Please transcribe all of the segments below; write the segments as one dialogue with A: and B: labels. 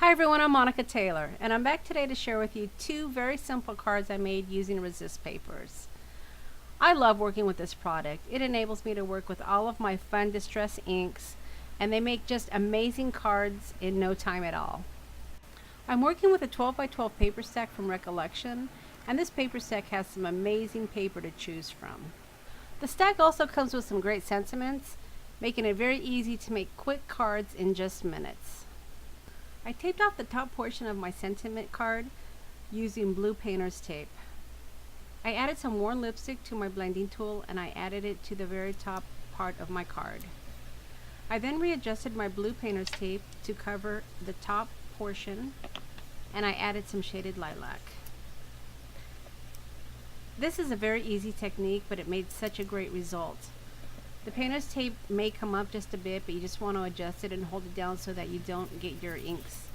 A: Hi everyone, I'm Monica Taylor, and I'm back today to share with you two very simple cards I made using resist papers. I love working with this product. It enables me to work with all of my fun distress inks, and they make just amazing cards in no time at all. I'm working with a 12 by 12 paper stack from Recollection, and this paper stack has some amazing paper to choose from. The stack also comes with some great sentiments, making it very easy to make quick cards in just minutes. I taped off the top portion of my sentiment card using blue painter's tape. I added some worn lipstick to my blending tool and I added it to the very top part of my card. I then readjusted my blue painter's tape to cover the top portion and I added some shaded lilac. This is a very easy technique, but it made such a great result. The painter's tape may come up just a bit, but you just want to adjust it and hold it down so that you don't get your inks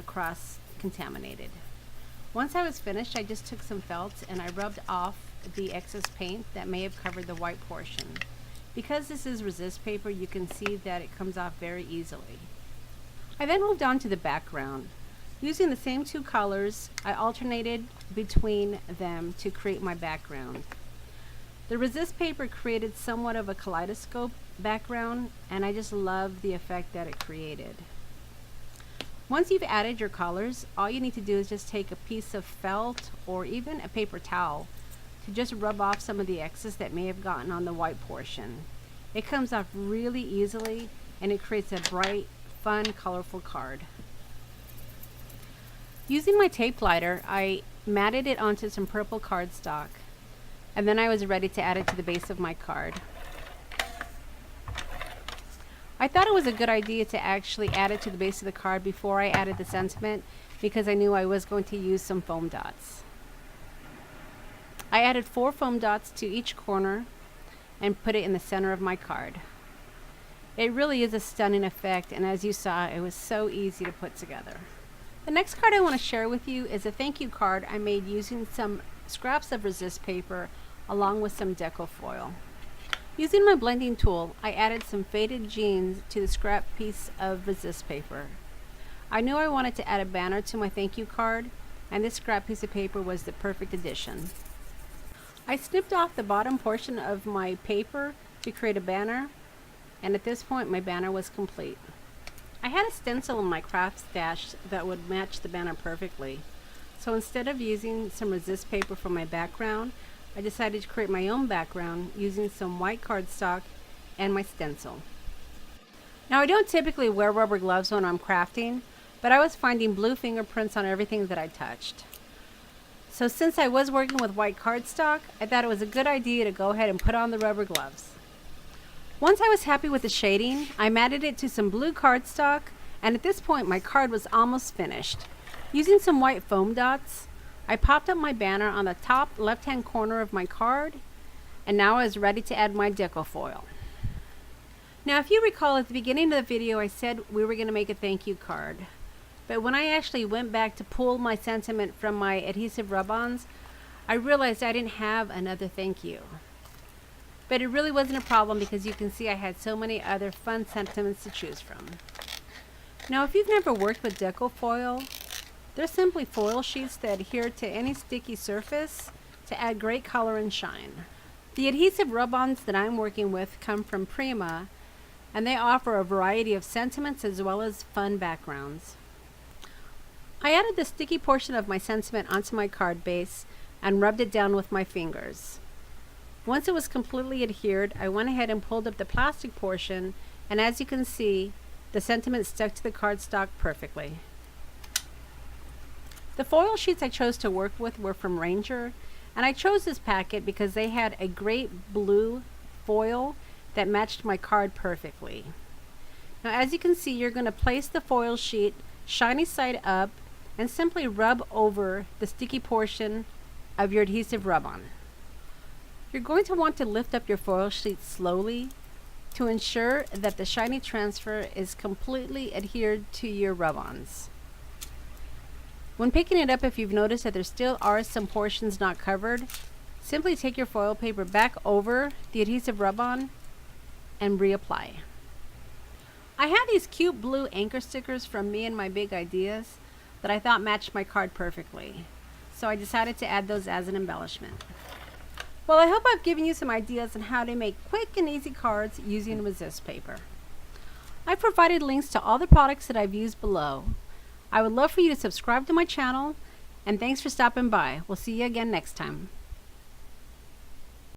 A: cross-contaminated. Once I was finished, I just took some felt and I rubbed off the excess paint that may have covered the white portion. Because this is resist paper, you can see that it comes off very easily. I then moved on to the background. Using the same two colors, I alternated between them to create my background. The resist paper created somewhat of a kaleidoscope background, and I just love the effect that it created. Once you've added your colors, all you need to do is just take a piece of felt or even a paper towel to just rub off some of the excess that may have gotten on the white portion. It comes off really easily and it creates a bright, fun, colorful card. Using my tape lighter, I matted it onto some purple cardstock. And then I was ready to add it to the base of my card. I thought it was a good idea to actually add it to the base of the card before I added the sentiment because I knew I was going to use some foam dots. I added 4 foam dots to each corner and put it in the center of my card. It really is a stunning effect, and as you saw, it was so easy to put together. The next card I want to share with you is a thank you card I made using some scraps of resist paper along with some deco foil. Using my blending tool, I added some faded jeans to the scrap piece of resist paper. I knew I wanted to add a banner to my thank you card, and this scrap piece of paper was the perfect addition. I snipped off the bottom portion of my paper to create a banner, and at this point my banner was complete. I had a stencil in my craft stash that would match the banner perfectly. So instead of using some resist paper for my background, I decided to create my own background using some white cardstock and my stencil. Now I don't typically wear rubber gloves when I'm crafting, but I was finding blue fingerprints on everything that I touched. So since I was working with white cardstock, I thought it was a good idea to go ahead and put on the rubber gloves. Once I was happy with the shading, I matted it to some blue cardstock, and at this point my card was almost finished. Using some white foam dots, I popped up my banner on the top left-hand corner of my card, and now I was ready to add my deco foil. Now if you recall, at the beginning of the video I said we were going to make a thank you card, but when I actually went back to pull my sentiment from my adhesive rub-ons, I realized I didn't have another thank you. But it really wasn't a problem because you can see I had so many other fun sentiments to choose from. Now if you've never worked with deco foil, they're simply foil sheets that adhere to any sticky surface to add great color and shine. The adhesive rub-ons that I'm working with come from Prima, and they offer a variety of sentiments as well as fun backgrounds. I added the sticky portion of my sentiment onto my card base and rubbed it down with my fingers. Once it was completely adhered, I went ahead and pulled up the plastic portion, and as you can see, the sentiment stuck to the cardstock perfectly. The foil sheets I chose to work with were from Ranger, and I chose this packet because they had a great blue foil that matched my card perfectly. Now as you can see, you're going to place the foil sheet shiny side up and simply rub over the sticky portion of your adhesive rub-on. You're going to want to lift up your foil sheet slowly to ensure that the shiny transfer is completely adhered to your rub-ons. When picking it up, if you've noticed that there still are some portions not covered, simply take your foil paper back over the adhesive rub-on and reapply. I had these cute blue anchor stickers from Me and My Big Ideas that I thought matched my card perfectly. So I decided to add those as an embellishment. Well, I hope I've given you some ideas on how to make quick and easy cards using resist paper. I've provided links to all the products that I've used below. I would love for you to subscribe to my channel, and thanks for stopping by. We'll see you again next time.